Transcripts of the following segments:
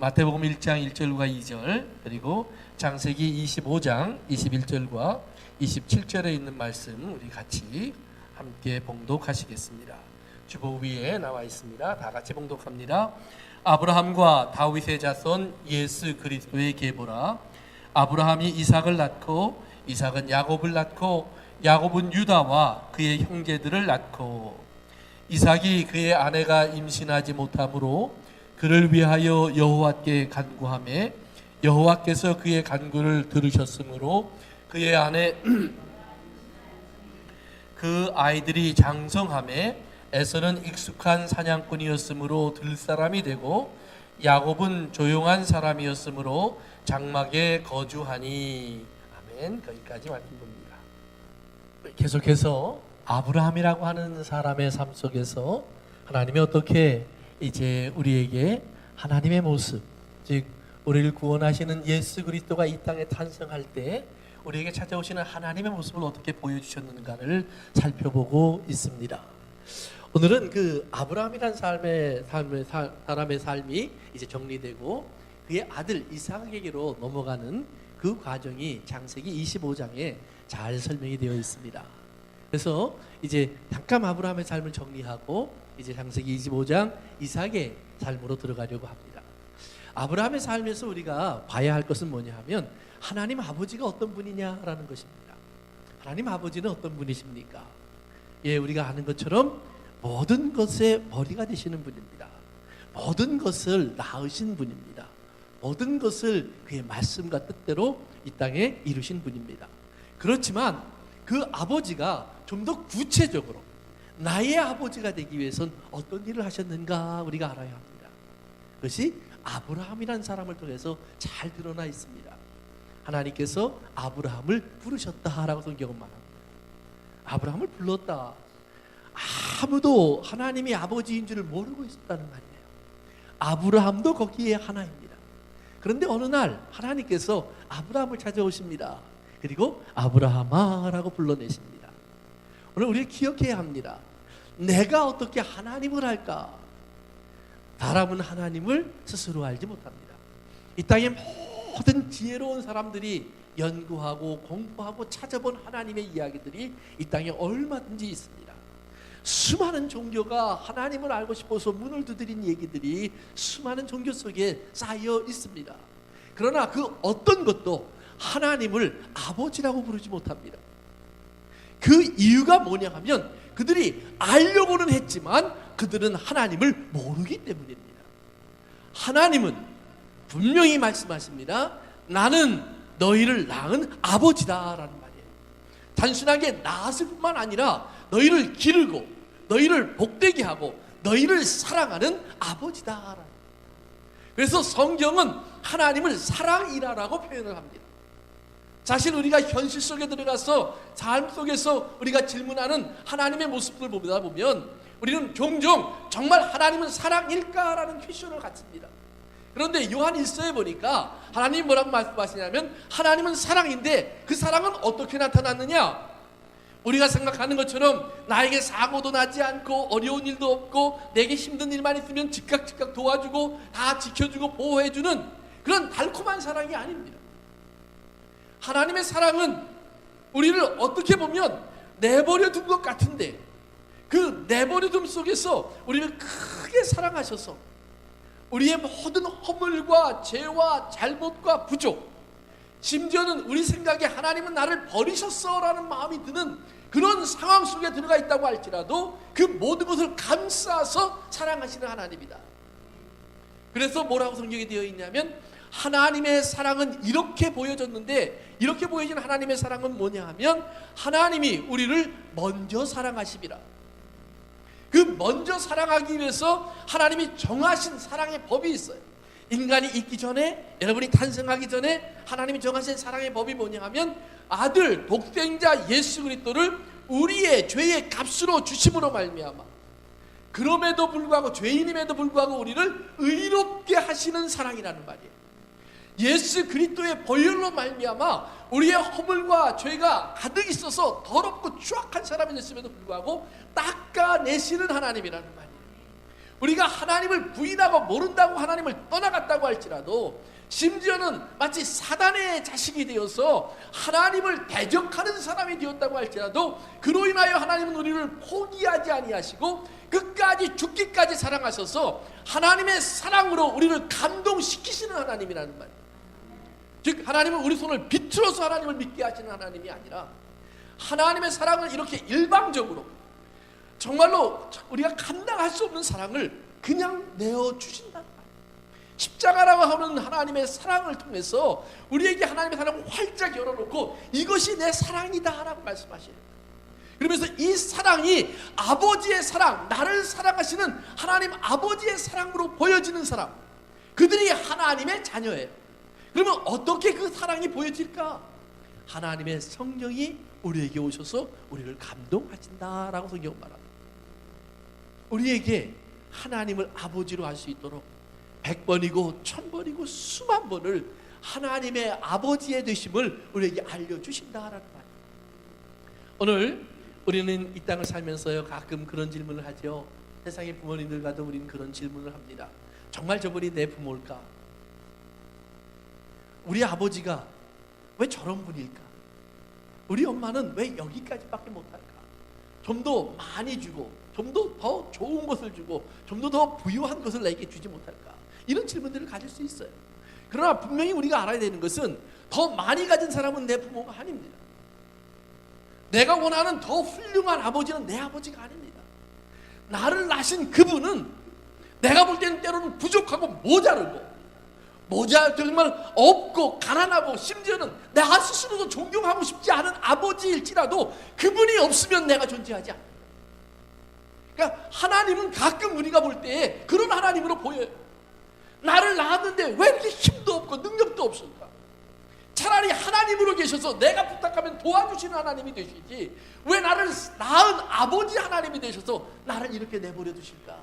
마태복음 1장 1절과 2절, 그리고 창세기 25장 21절과 27절에 있는 말씀 우리 같이 함께 봉독하시겠습니다. 주보 위에 나와 있습니다. 다 같이 봉독합니다. 아브라함과 다윗의 자손 예수 그리스도의 계보라. 아브라함이 이삭을 낳고 이삭은 야곱을 낳고 야곱은 유다와 그의 형제들을 낳고 이삭이 그의 아내가 임신하지 못하므로 그를 위하여 여호와께 간구하매 여호와께서 그의 간구를 들으셨으므로 그의 아내 그 아이들이 장성하매 에서는 익숙한 사냥꾼이었으므로 들사람이 되고 야곱은 조용한 사람이었으므로 장막에 거주하니. 아멘. 거기까지 말씀 봅니다. 계속해서 아브라함이라고 하는 사람의 삶 속에서 하나님이 어떻게 이제 우리에게 하나님의 모습, 즉 우리를 구원하시는 예수 그리스도가 이 땅에 탄생할 때 우리에게 찾아오시는 하나님의 모습을 어떻게 보여주셨는가를 살펴보고 있습니다. 오늘은 그 아브라함이라는 사람의 삶이 이제 정리되고 그의 아들 이삭에게로 넘어가는 그 과정이 창세기 25장에 잘 설명이 되어 있습니다. 그래서 이제 잠깐 아브라함의 삶을 정리하고 이제 창세기 25장 이삭의 삶으로 들어가려고 합니다. 아브라함의 삶에서 우리가 봐야 할 것은 뭐냐 하면 하나님 아버지가 어떤 분이냐라는 것입니다. 하나님 아버지는 어떤 분이십니까? 예, 우리가 아는 것처럼 모든 것의 머리가 되시는 분입니다. 모든 것을 낳으신 분입니다. 모든 것을 그의 말씀과 뜻대로 이 땅에 이루신 분입니다. 그렇지만 그 아버지가 좀 더 구체적으로 나의 아버지가 되기 위해서는 어떤 일을 하셨는가 우리가 알아야 합니다. 그것이 아브라함이라는 사람을 통해서 잘 드러나 있습니다. 하나님께서 아브라함을 부르셨다라고 성경은 말합니다. 아브라함을 불렀다. 아무도 하나님이 아버지인 줄을 모르고 있었다는 말이에요. 아브라함도 거기에 하나입니다. 그런데 어느 날 하나님께서 아브라함을 찾아오십니다. 그리고 아브라함아라고 불러내십니다. 오늘 우리가 기억해야 합니다. 내가 어떻게 하나님을 할까? 사람은 하나님을 스스로 알지 못합니다. 이 땅의 모든 지혜로운 사람들이 연구하고 공부하고 찾아본 하나님의 이야기들이 이 땅에 얼마든지 있습니다. 수많은 종교가 하나님을 알고 싶어서 문을 두드린 얘기들이 수많은 종교 속에 쌓여 있습니다. 그러나 그 어떤 것도 하나님을 아버지라고 부르지 못합니다. 그 이유가 뭐냐 하면 그들이 알려고는 했지만 그들은 하나님을 모르기 때문입니다. 하나님은 분명히 말씀하십니다. 나는 너희를 낳은 아버지다라는 말이에요. 단순하게 낳았을 뿐만 아니라 너희를 기르고 너희를 복되게 하고 너희를 사랑하는 아버지다라는. 그래서 성경은 하나님을 사랑이라고 표현을 합니다. 사실 우리가 현실 속에 들어가서 삶 속에서 우리가 질문하는 하나님의 모습을 보다 보면 우리는 종종 정말 하나님은 사랑일까라는 퀘션을 갖습니다. 그런데 요한 1서에 보니까 하나님이 뭐라고 말씀하시냐면 하나님은 사랑인데 그 사랑은 어떻게 나타났느냐? 우리가 생각하는 것처럼 나에게 사고도 나지 않고 어려운 일도 없고 내게 힘든 일만 있으면 즉각 도와주고 다 지켜주고 보호해주는 그런 달콤한 사랑이 아닙니다. 하나님의 사랑은 우리를 어떻게 보면 내버려 둔 것 같은데 그 내버려 둠 속에서 우리를 크게 사랑하셔서 우리의 모든 허물과 죄와 잘못과 부족, 심지어는 우리 생각에 하나님은 나를 버리셨어라는 마음이 드는 그런 상황 속에 들어가 있다고 할지라도 그 모든 것을 감싸서 사랑하시는 하나님이다. 그래서 뭐라고 성경에 되어 있냐면 하나님의 사랑은 이렇게 보여졌는데 이렇게 보여진 하나님의 사랑은 뭐냐 하면 하나님이 우리를 먼저 사랑하십니다. 그 먼저 사랑하기 위해서 하나님이 정하신 사랑의 법이 있어요. 인간이 있기 전에, 여러분이 탄생하기 전에 하나님이 정하신 사랑의 법이 뭐냐 하면 아들 독생자 예수 그리스도를 우리의 죄의 값으로 주심으로 말미암아 그럼에도 불구하고 죄인임에도 불구하고 우리를 의롭게 하시는 사랑이라는 말이에요. 예수 그리스도의 보혈로 말미암아 우리의 허물과 죄가 가득 있어서 더럽고 추악한 사람이 됐음에도 불구하고 닦아내시는 하나님이라는 말이에요. 우리가 하나님을 부인하고 모른다고 하나님을 떠나갔다고 할지라도, 심지어는 마치 사단의 자식이 되어서 하나님을 대적하는 사람이 되었다고 할지라도, 그로 인하여 하나님은 우리를 포기하지 아니하시고 끝까지 죽기까지 사랑하셔서 하나님의 사랑으로 우리를 감동시키시는 하나님이라는 말이에요. 즉 하나님은 우리 손을 비틀어서 하나님을 믿게 하시는 하나님이 아니라, 하나님의 사랑을 이렇게 일방적으로 정말로 우리가 감당할 수 없는 사랑을 그냥 내어주신다. 십자가라고 하는 하나님의 사랑을 통해서 우리에게 하나님의 사랑을 활짝 열어놓고 이것이 내 사랑이다 라고 말씀하시는, 그러면서 이 사랑이 아버지의 사랑, 나를 사랑하시는 하나님 아버지의 사랑으로 보여지는 사람, 그들이 하나님의 자녀예요. 그러면 어떻게 그 사랑이 보여질까? 하나님의 성령이 우리에게 오셔서 우리를 감동하신다라고 성경은 말합니다. 우리에게 하나님을 아버지로 할 수 있도록 100번이고 1000번이고 수만 번을 하나님의 아버지의 되심을 우리에게 알려주신다라는 말이에요. 오늘 우리는 이 땅을 살면서요, 가끔 그런 질문을 하죠. 세상의 부모님들과도 우리는 그런 질문을 합니다. 정말 저분이 내 부모일까? 우리 아버지가 왜 저런 분일까? 우리 엄마는 왜 여기까지밖에 못할까? 좀 더 많이 주고, 좀 더 좋은 것을 주고, 좀 더 부유한 것을 내게 주지 못할까? 이런 질문들을 가질 수 있어요. 그러나 분명히 우리가 알아야 되는 것은, 더 많이 가진 사람은 내 부모가 아닙니다. 내가 원하는 더 훌륭한 아버지는 내 아버지가 아닙니다. 나를 낳으신 그분은 내가 볼 때는 때로는 부족하고 모자르고, 정말 없고 가난하고, 심지어는 내가 스스로도 존경하고 싶지 않은 아버지일지라도 그분이 없으면 내가 존재하지 않아요. 그러니까 하나님은 가끔 우리가 볼 때 그런 하나님으로 보여요. 나를 낳았는데 왜 이렇게 힘도 없고 능력도 없을까? 차라리 하나님으로 계셔서 내가 부탁하면 도와주시는 하나님이 되시지, 왜 나를 낳은 아버지 하나님이 되셔서 나를 이렇게 내버려 두실까?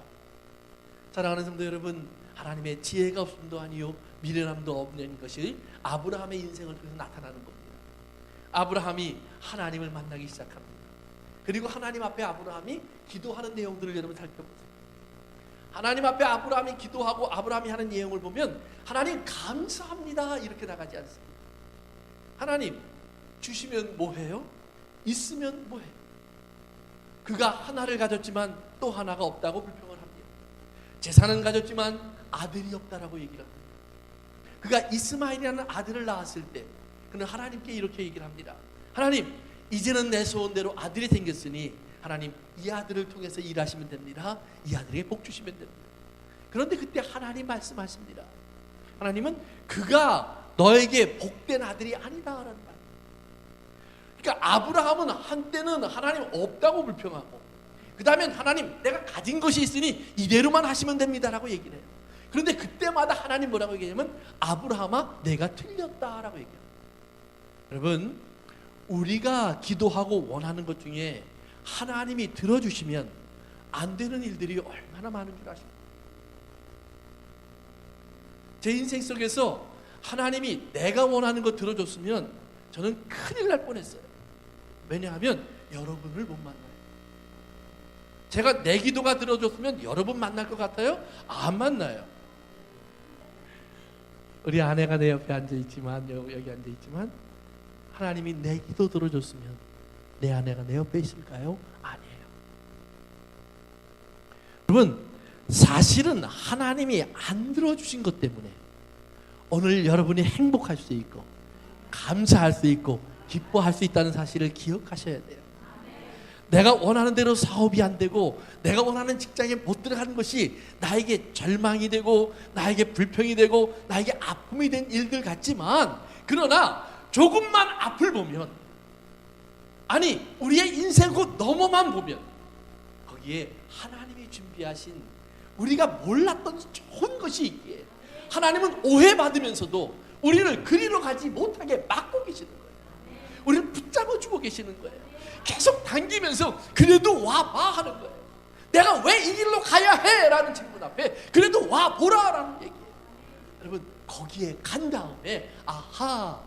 사랑하는 성도 여러분, 하나님의 지혜가 없음도 아니요 미련함도 없는 것이 아브라함의 인생을 통해서 나타나는 겁니다. 아브라함이 하나님을 만나기 시작합니다. 그리고 하나님 앞에 아브라함이 기도하는 내용들을 여러분 살펴보세요. 하나님 앞에 아브라함이 기도하고 아브라함이 하는 내용을 보면, 하나님 감사합니다 이렇게 나가지 않습니다. 하나님 주시면 뭐해요? 있으면 뭐해요? 그가 하나를 가졌지만 또 하나가 없다고 불평을 합니다. 재산은 가졌지만 아들이 없다라고 얘기를 합니다. 그가 이스마엘이라는 아들을 낳았을 때 그는 하나님께 이렇게 얘기를 합니다. 하나님, 이제는 내 소원대로 아들이 생겼으니 하나님 이 아들을 통해서 일하시면 됩니다. 이 아들에게 복 주시면 됩니다. 그런데 그때 하나님 말씀하십니다. 하나님은 그가 너에게 복된 아들이 아니다라는 말. 그러니까 아브라함은 한때는 하나님 없다고 불평하고, 그 다음엔 하나님 내가 가진 것이 있으니 이대로만 하시면 됩니다라고 얘기를 해요. 그런데 그때마다 하나님 뭐라고 얘기하냐면, 아브라함아 내가 틀렸다라고 얘기해요. 여러분, 우리가 기도하고 원하는 것 중에 하나님이 들어주시면 안 되는 일들이 얼마나 많은 줄 아십니까? 제 인생 속에서 하나님이 내가 원하는 거 들어줬으면 저는 큰일 날 뻔했어요. 왜냐하면 여러분을 못 만나요. 제가 내 기도가 들어줬으면 여러분 만날 것 같아요? 안 만나요. 우리 아내가 내 옆에 앉아있지만, 여기 앉아있지만, 하나님이 내 기도 들어줬으면 내 아내가 내 옆에 있을까요? 아니에요. 여러분, 사실은 하나님이 안 들어주신 것 때문에 오늘 여러분이 행복할 수 있고 감사할 수 있고 기뻐할 수 있다는 사실을 기억하셔야 돼요. 내가 원하는 대로 사업이 안 되고 내가 원하는 직장에 못 들어가는 것이 나에게 절망이 되고 나에게 불평이 되고 나에게 아픔이 된 일들 같지만, 그러나 조금만 앞을 보면, 아니 우리의 인생을 넘어만 보면 거기에 하나님이 준비하신 우리가 몰랐던 좋은 것이 있기에, 하나님은 오해받으면서도 우리를 그리로 가지 못하게 막고 계시는 거예요. 우리를 붙잡아주고 계시는 거예요. 계속 당기면서 그래도 와봐 하는 거예요. 내가 왜 이 길로 가야 해? 라는 질문 앞에 그래도 와보라 라는 얘기예요. 여러분, 거기에 간 다음에 아하,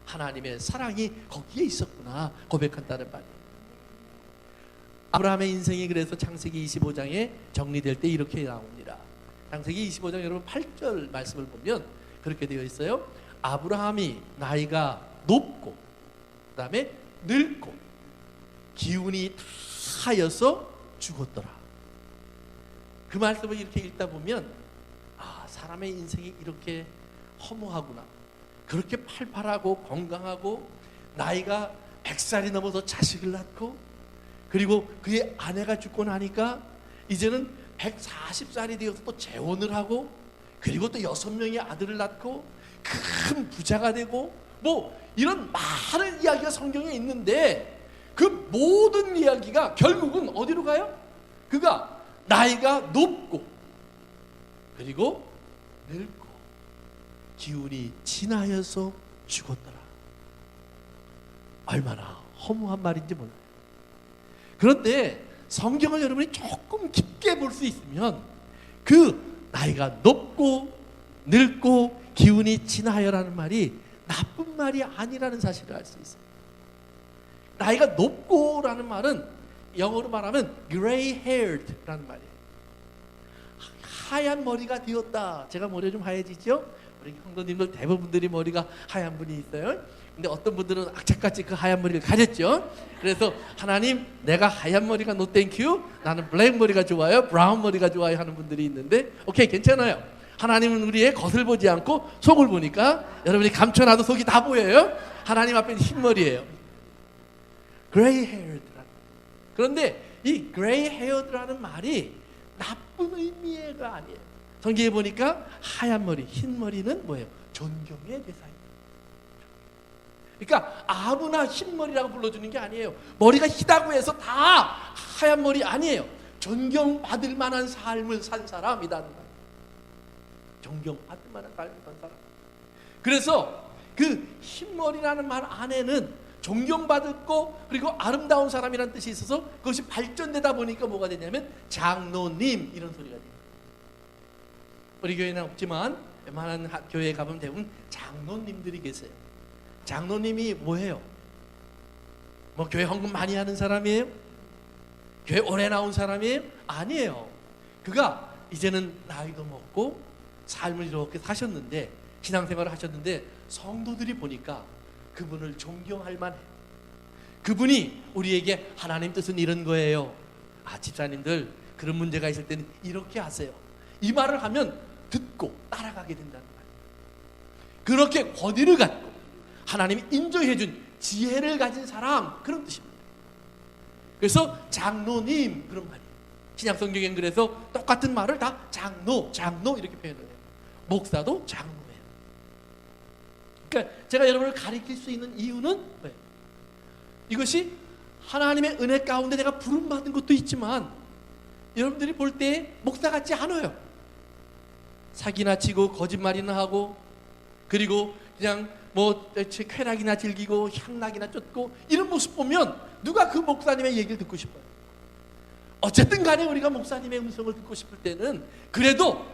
하나님의 사랑이 거기에 있었구나 고백한다는 말이에요. 아브라함의 인생이 그래서 창세기 25장에 정리될 때 이렇게 나옵니다. 창세기 25장 여러분 8절 말씀을 보면 그렇게 되어 있어요. 아브라함이 나이가 높고 그 다음에 늙고 기운이 하여서 죽었더라. 그 말씀을 이렇게 읽다 보면 사람의 인생이 이렇게 허무하구나. 그렇게 팔팔하고 건강하고 나이가 100살이 넘어서 자식을 낳고 그리고 그의 아내가 죽고 나니까 이제는 140살이 되어서 또 재혼을 하고 그리고 또 6명의 아들을 낳고 큰 부자가 되고 뭐 이런 많은 이야기가 성경에 있는데 그 모든 이야기가 결국은 어디로 가요? 그가 나이가 높고 그리고 늙고 기운이 지나여서 죽었더라. 얼마나 허무한 말인지 몰라요. 그런데 성경을 여러분이 조금 깊게 볼 수 있으면 그 나이가 높고 늙고 기운이 지나여라는 말이 나쁜 말이 아니라는 사실을 알 수 있어요. 나이가 높고라는 말은 영어로 말하면 gray-haired라는 말이에요. 하얀 머리가 되었다. 제가 머리 좀 하얘지죠? 우리 형도님들 대부분들이 머리가 하얀 분이 있어요. 근데 어떤 분들은 악착같이 그 하얀 머리를 가졌죠. 그래서 하나님 내가 하얀 머리가 no thank you, 나는 블랙 머리가 좋아요, 브라운 머리가 좋아요 하는 분들이 있는데 오케이 괜찮아요. 하나님은 우리의 겉을 보지 않고 속을 보니까 여러분이 감춰놔도 속이 다 보여요. 하나님 앞에는 흰 머리예요. gray haired라는. 그런데 이 gray haired라는 말이 나쁜 의미가 아니에요. 성경에 보니까 하얀 머리, 흰 머리는 뭐예요? 존경의 대상이에요. 그러니까 아무나 흰 머리라고 불러주는 게 아니에요. 머리가 희다고 해서 다 하얀 머리 아니에요. 존경받을 만한 삶을 산 사람이라는 거예요. 존경받을 만한 삶을 산 사람. 그래서 그 흰머리라는 말 안에는 존경받고 그리고 아름다운 사람이라는 뜻이 있어서 그것이 발전되다 보니까 뭐가 되냐면 장로님 이런 소리가 돼요. 우리 교회는 없지만 웬만한 교회에 가보면 대부분 장로님들이 계세요. 장로님이 뭐예요? 뭐 교회 헌금 많이 하는 사람이에요? 교회 오래 나온 사람이에요? 아니에요. 그가 이제는 나이도 먹고 삶을 이렇게 사셨는데 신앙생활을 하셨는데 성도들이 보니까 그분을 존경할 만해요. 그분이 우리에게 하나님 뜻은 이런 거예요. 집사님들 그런 문제가 있을 때는 이렇게 하세요. 이 말을 하면 듣고 따라가게 된다는 말이에요. 그렇게 권위를 갖고 하나님이 인정해 준 지혜를 가진 사람 그런 뜻입니다. 그래서 장로님 그런 말이에요. 신약성경엔 그래서 똑같은 말을 다 장로 이렇게 표현을 해요. 목사도 장로예요. 그러니까 제가 여러분을 가리킬 수 있는 이유는 뭐예요? 이것이 하나님의 은혜 가운데 내가 부름받은 것도 있지만 여러분들이 볼 때 목사 같지 않아요. 사기나 치고 거짓말이나 하고 그리고 그냥 뭐 쾌락이나 즐기고 향락이나 쫓고 이런 모습 보면 누가 그 목사님의 얘기를 듣고 싶어요? 어쨌든 간에 우리가 목사님의 음성을 듣고 싶을 때는 그래도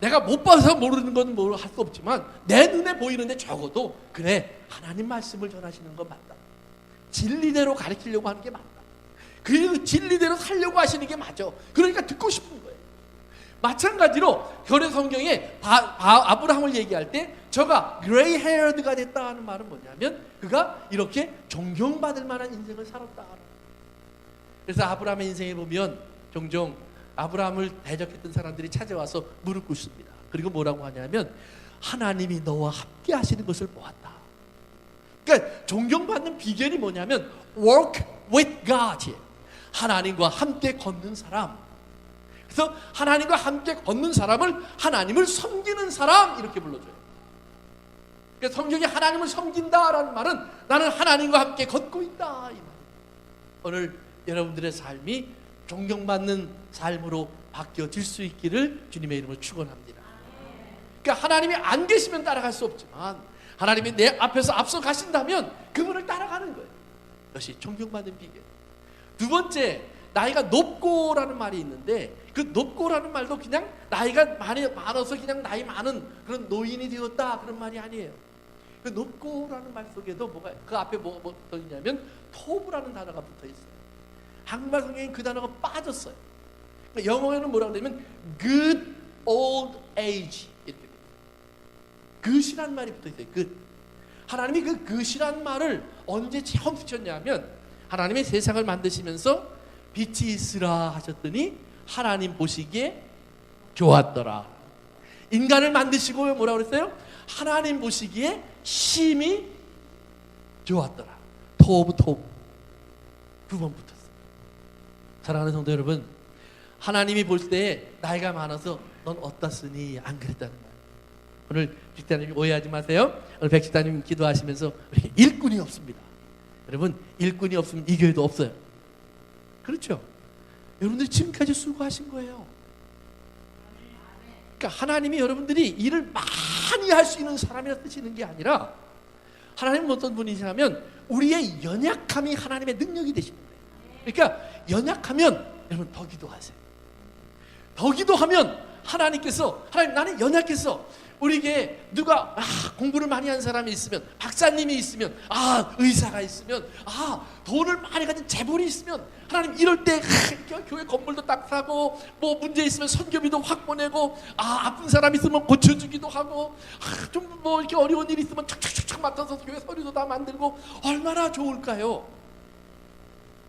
내가 못 봐서 모르는 건 뭐 할 수 없지만 내 눈에 보이는데 적어도 그래 하나님 말씀을 전하시는 건 맞다. 진리대로 가르치려고 하는 게 맞다. 그 진리대로 살려고 하시는 게 맞아. 그러니까 듣고 싶은 거예요. 마찬가지로 결혼 성경에 아브라함을 얘기할 때 저가 그레이 헤어드가 됐다 하는 말은 뭐냐면 그가 이렇게 존경받을 만한 인생을 살았다. 그래서 아브라함의 인생에 보면 종종 아브라함을 대적했던 사람들이 찾아와서 무릎 꿇습니다. 그리고 뭐라고 하냐면 하나님이 너와 함께 하시는 것을 보았다. 그러니까 존경받는 비결이 뭐냐면 work with God. 하나님과 함께 걷는 사람. 그래서 하나님과 함께 걷는 사람을 하나님을 섬기는 사람 이렇게 불러줘요. 그러니까 성경이 하나님을 섬긴다라는 말은 나는 하나님과 함께 걷고 있다 이 말. 오늘 여러분들의 삶이 존경받는 삶으로 바뀌어질 수 있기를 주님의 이름으로 축원합니다. 그러니까 하나님이 안 계시면 따라갈 수 없지만 하나님이 내 앞에서 앞서 가신다면 그분을 따라가는 거예요. 이것이 존경받는 비결. 두 번째, 나이가 높고라는 말이 있는데 그 높고라는 말도 그냥 나이가 많아서 그냥 나이 많은 그런 노인이 되었다 그런 말이 아니에요. 그 높고라는 말 속에도 뭐가 그 앞에 뭐가 붙어 있냐면 토브라는 단어가 붙어 있어요. 한국말 성경에 그 단어가 빠졌어요. 그러니까 영어에는 뭐라고 되냐면 good old age 이렇게 돼요. good이란 말이 붙어 있어요. good. 하나님이 그 good이란 말을 언제 처음 붙였냐면 하나님이 세상을 만드시면서 빛이 있으라 하셨더니 하나님 보시기에 좋았더라. 인간을 만드시고 뭐라고 그랬어요? 하나님 보시기에 심히 좋았더라. 토브 토브 두 번 붙었어요. 사랑하는 성도 여러분, 하나님이 볼 때 나이가 많아서 넌 어떻으니 안 그랬다는 거예요. 오늘 집사님 오해하지 마세요. 오늘 백 집사님 기도하시면서 일꾼이 없습니다. 여러분, 일꾼이 없으면 이 교회도 없어요. 그렇죠? 여러분들이 지금까지 수고하신 거예요. 그러니까 하나님이 여러분들이 일을 많이 할 수 있는 사람이라 쓰시는 게 아니라 하나님은 어떤 분이시냐면 우리의 연약함이 하나님의 능력이 되시는 거예요. 그러니까 연약하면 여러분 더 기도하세요. 더 기도하면 하나님께서 하나님 나는 연약해서 우리에게 누가 공부를 많이 한 사람이 있으면 박사님이 있으면 의사가 있으면 돈을 많이 가진 재벌이 있으면 하나님 이럴 때 교회 건물도 딱 사고 뭐 문제 있으면 선교비도 확 보내고 아픈 사람 있으면 고쳐주기도 하고 좀 뭐 이렇게 어려운 일 있으면 착착착착 맡아서 교회 서류도 다 만들고 얼마나 좋을까요?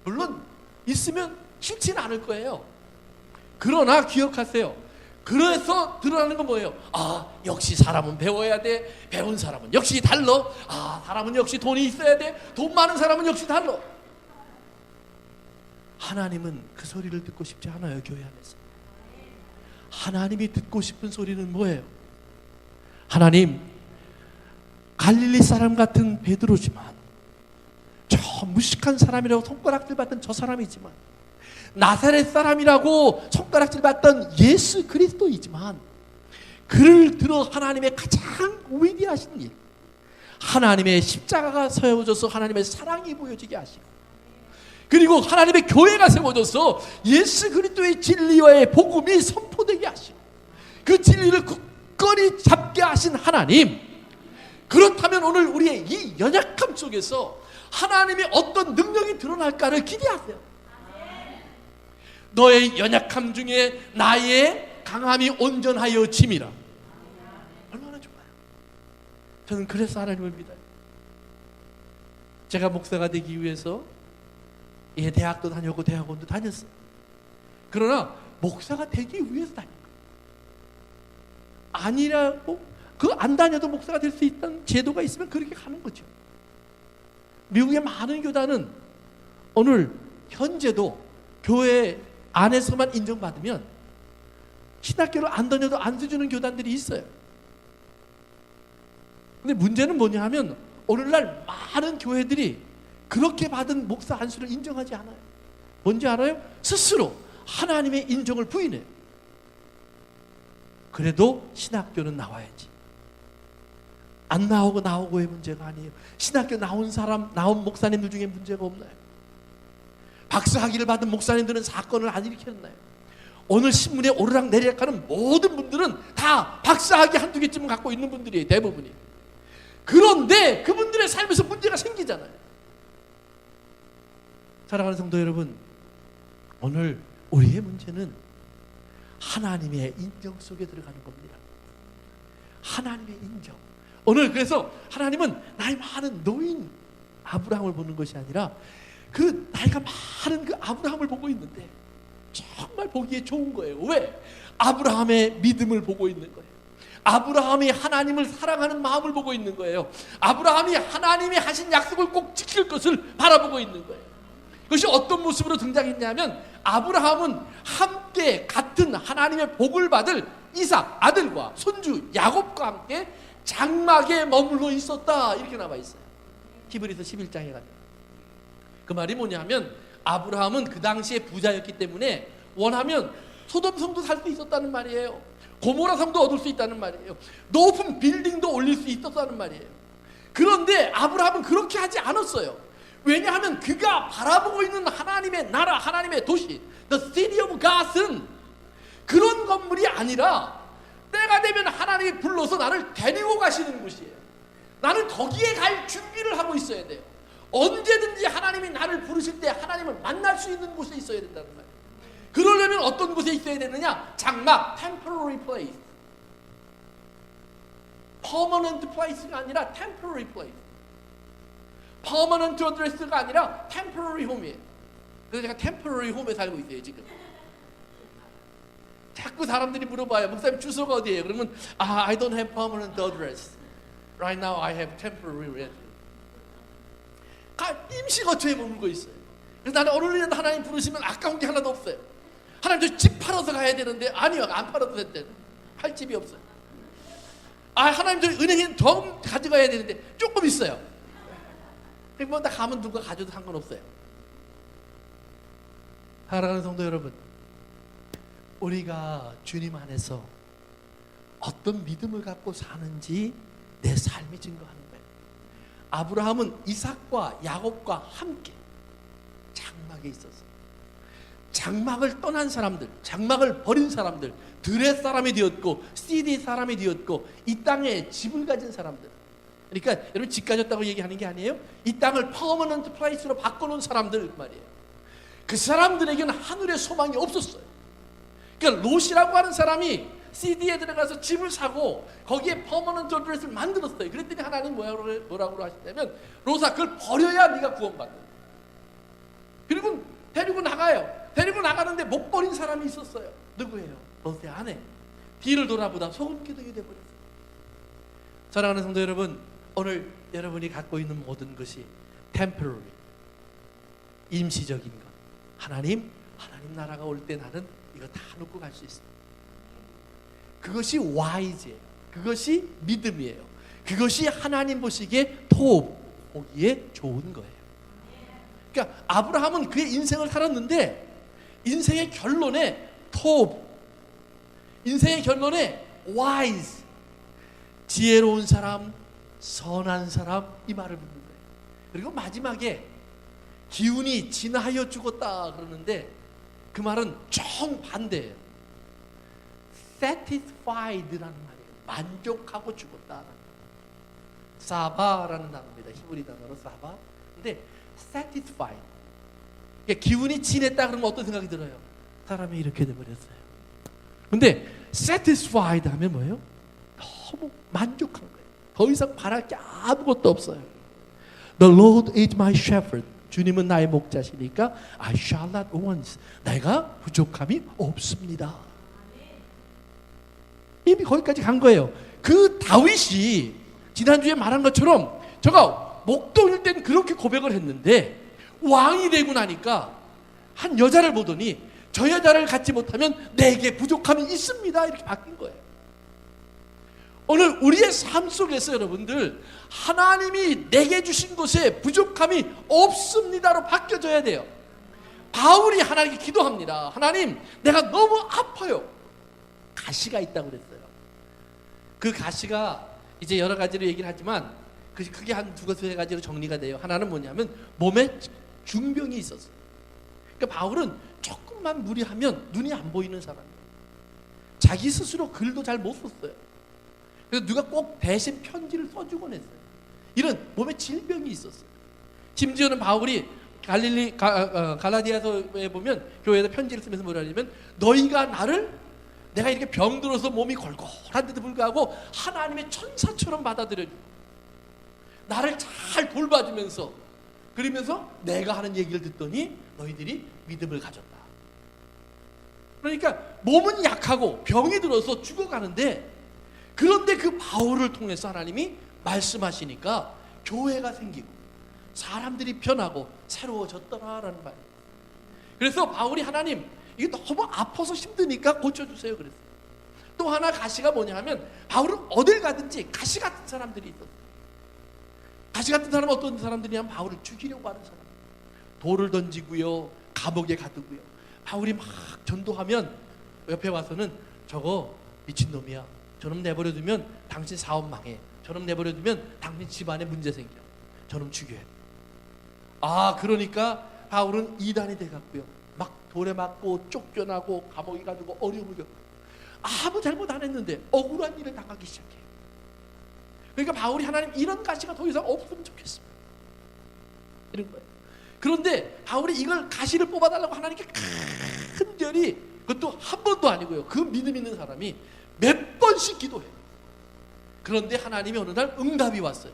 물론 있으면 싫지는 않을 거예요. 그러나 기억하세요. 그래서 드러나는 건 뭐예요? 역시 사람은 배워야 돼. 배운 사람은 역시 달러. 사람은 역시 돈이 있어야 돼. 돈 많은 사람은 역시 달러. 하나님은 그 소리를 듣고 싶지 않아요. 교회 안에서. 하나님이 듣고 싶은 소리는 뭐예요? 하나님, 갈릴리 사람 같은 베드로지만 저 무식한 사람이라고 손가락질 받던 저 사람이지만 나사렛 사람이라고 손가락질 받던 예수 그리스도이지만 그를 들어 하나님의 가장 위대하신 일, 하나님의 십자가가 세워져서 하나님의 사랑이 보여지게 하시고 그리고 하나님의 교회가 세워져서 예수 그리스도의 진리와의 복음이 선포되게 하시고 그 진리를 굳건히 잡게 하신 하나님, 그렇다면 오늘 우리의 이 연약함 속에서 하나님의 어떤 능력이 드러날까를 기대하세요. 너의 연약함 중에 나의 강함이 온전하여 짐이라. 얼마나 좋아요. 저는 그래서 하나님을 믿어요. 제가 목사가 되기 위해서 대학도 다녔고 대학원도 다녔어요. 그러나 목사가 되기 위해서 다닌 거예요. 아니라고 안 다녀도 목사가 될 수 있다는 제도가 있으면 그렇게 가는 거죠. 미국의 많은 교단은 오늘 현재도 교회 안에서만 인정받으면 신학교를 안 다녀도 안 써주는 교단들이 있어요. 근데 문제는 뭐냐 하면 오늘날 많은 교회들이 그렇게 받은 목사 안수를 인정하지 않아요. 뭔지 알아요? 스스로 하나님의 인정을 부인해요. 그래도 신학교는 나와야지. 안 나오고의 문제가 아니에요. 신학교 나온 목사님들 중에 문제가 없나요? 박사학위를 받은 목사님들은 사건을 안 일으켰나요? 오늘 신문에 오르락 내리락 하는 모든 분들은 다 박사학위 한두 개쯤은 갖고 있는 분들이에요. 대부분이. 그런데 그분들의 삶에서 문제가 생기잖아요. 사랑하는 성도 여러분, 오늘 우리의 문제는 하나님의 인정 속에 들어가는 겁니다. 하나님의 인정. 오늘 그래서 하나님은 나이 많은 노인 아브라함을 보는 것이 아니라 그 나이가 많은 그 아브라함을 보고 있는데 정말 보기에 좋은 거예요. 왜? 아브라함의 믿음을 보고 있는 거예요. 아브라함이 하나님을 사랑하는 마음을 보고 있는 거예요. 아브라함이 하나님이 하신 약속을 꼭 지킬 것을 바라보고 있는 거예요. 그것이 어떤 모습으로 등장했냐면 아브라함은 함께 같은 하나님의 복을 받을 이삭 아들과 손주 야곱과 함께 장막에 머물러 있었다, 이렇게 나와 있어요. 히브리서 11장에 가면. 그 말이 뭐냐면 아브라함은 그 당시에 부자였기 때문에 원하면 소돔 성도 살 수 있었다는 말이에요. 고모라 성도 얻을 수 있다는 말이에요. 높은 빌딩도 올릴 수 있었다는 말이에요. 그런데 아브라함은 그렇게 하지 않았어요. 왜냐하면 그가 바라보고 있는 하나님의 나라, 하나님의 도시, The City of God은 그런 건물이 아니라 때가 되면 하나님이 불러서 나를 데리고 가시는 곳이에요. 나는 거기에 갈 준비를 하고 있어야 돼요. 언제든지 하나님이 나를 부르실 때 하나님을 만날 수 있는 곳에 있어야 된다는 말이에요. 그러려면 어떤 곳에 있어야 되느냐? 장막, temporary place. permanent place가 아니라 temporary place. permanent address가 아니라 temporary home이에요. 그래서 제가 temporary home에 살고 있어요 지금. 자꾸 사람들이 물어봐요. 목사님 주소가 어디예요? 그러면 I don't have permanent address. Right now I have temporary residence. 임시 거처에 머물고 있어요. 그래서 나는 어느 날 하나님 부르시면 아까운 게 하나도 없어요. 하나님 저 집 팔아서 가야 되는데 아니요, 안 팔아도 됐대. 팔 집이 없어요. 하나님 저 은행에 더 가져가야 되는데 조금 있어요. 뭐 나 가면 누가 가져도 상관없어요. 사랑하는 성도 여러분, 우리가 주님 안에서 어떤 믿음을 갖고 사는지 내 삶이 증거하는 거예요. 아브라함은 이삭과 야곱과 함께 장막에 있었어요. 장막을 떠난 사람들, 장막을 버린 사람들, 드렛 사람이 되었고 시디 사람이 되었고 이 땅에 집을 가진 사람들. 그러니까 여러분 집 가졌다고 얘기하는 게 아니에요. 이 땅을 퍼머넌트 플레이스로 바꿔놓은 사람들 말이에요. 그 사람들에게는 하늘의 소망이 없었어요. 그러니까 롯이라고 하는 사람이 CD에 들어가서 집을 사고 거기에 퍼머넌트 어드레스를 만들었어요. 그랬더니 하나님 뭐라고 하시냐면 롯아 그걸 버려야 네가 구원받는. 그리고 데리고 나가요. 데리고 나가는데 못 버린 사람이 있었어요. 누구예요? 롯의 아내. 뒤를 돌아보다 소금기둥이 되어버렸어요. 사랑하는 성도 여러분, 오늘 여러분이 갖고 있는 모든 것이 temporary, 임시적인 것. 하나님 나라가 올 때 나는 이거 다 놓고 갈 수 있습니다. 그것이 wise예요. 그것이 믿음이에요. 그것이 하나님 보시기에 보기에 좋은 거예요. 그러니까 아브라함은 그의 인생을 살았는데 인생의 결론에 인생의 결론에 wise, 지혜로운 사람, 선한 사람 이 말을 붙는 거예요. 그리고 마지막에 기운이 진하여 죽었다 그러는데 그 말은 정반대예요. satisfied라는 말이에요. 만족하고 죽었다. 사바라는 단어입니다. 히브리 단어로 사바. 근데 satisfied. 그러니까 기운이 진했다 그러면 어떤 생각이 들어요? 사람이 이렇게 돼버렸어요. 근데 satisfied 하면 뭐예요? 너무 만족한 거예요. 더 이상 바랄 게 아무것도 없어요. The Lord is my shepherd. 주님은 나의 목자시니까 I shall not want. 내가 부족함이 없습니다. 이미 거기까지 간 거예요. 그 다윗이 지난주에 말한 것처럼 저가 목동일 땐 그렇게 고백을 했는데 왕이 되고 나니까 한 여자를 보더니 저 여자를 갖지 못하면 내게 부족함이 있습니다. 이렇게 바뀐 거예요. 오늘 우리의 삶 속에서 여러분들 하나님이 내게 주신 것에 부족함이 없습니다로 바뀌어져야 돼요. 바울이 하나님께 기도합니다. 하나님, 내가 너무 아파요. 가시가 있다고 그랬어요. 그 가시가 이제 여러 가지로 얘기를 하지만 그게 한 두세 가지로 정리가 돼요. 하나는 뭐냐면 몸에 중병이 있었어요. 그러니까 바울은 조금만 무리하면 눈이 안 보이는 사람이에요. 자기 스스로 글도 잘 못 썼어요. 그래서 누가 꼭 대신 편지를 써주곤 했어요. 이런 몸에 질병이 있었어요. 심지어는 바울이 갈라디아서에 보면 교회에다 편지를 쓰면서 뭐라 하냐면 너희가 내가 이렇게 병들어서 몸이 골골한데도 불구하고 하나님의 천사처럼 받아들여주고 나를 잘 돌봐주면서 그러면서 내가 하는 얘기를 듣더니 너희들이 믿음을 가졌다. 그러니까 몸은 약하고 병이 들어서 죽어가는데 그런데 그 바울을 통해서 하나님이 말씀하시니까 교회가 생기고 사람들이 변하고 새로워졌더라라는 말이에요. 그래서 바울이 하나님 이게 너무 아파서 힘드니까 고쳐주세요 그랬어요. 또 하나 가시가 뭐냐 하면 바울은 어딜 가든지 가시 같은 사람들이 있었어요. 가시 같은 사람은 어떤 사람들이냐면 바울을 죽이려고 하는 사람, 돌을 던지고요, 감옥에 가두고요. 바울이 막 전도하면 옆에 와서는 저거 미친놈이야. 저놈 내버려두면 당신 사업 망해. 저놈 내버려두면 당신 집안에 문제 생겨. 저놈 죽여야 돼. 그러니까 바울은 이단이 돼갔고요. 막 돌에 맞고 쫓겨나고 감옥에 가두고 어려움을 겪고 아무 잘못 안 했는데 억울한 일을 당하기 시작해요. 그러니까 바울이 하나님 이런 가시가 더 이상 없으면 좋겠습니다. 이런 거예요. 그런데 바울이 이걸 가시를 뽑아달라고 하나님께 간절히, 그것도 한 번도 아니고요, 그 믿음 있는 사람이 몇 번씩 기도해요. 그런데 하나님이 어느 날 응답이 왔어요.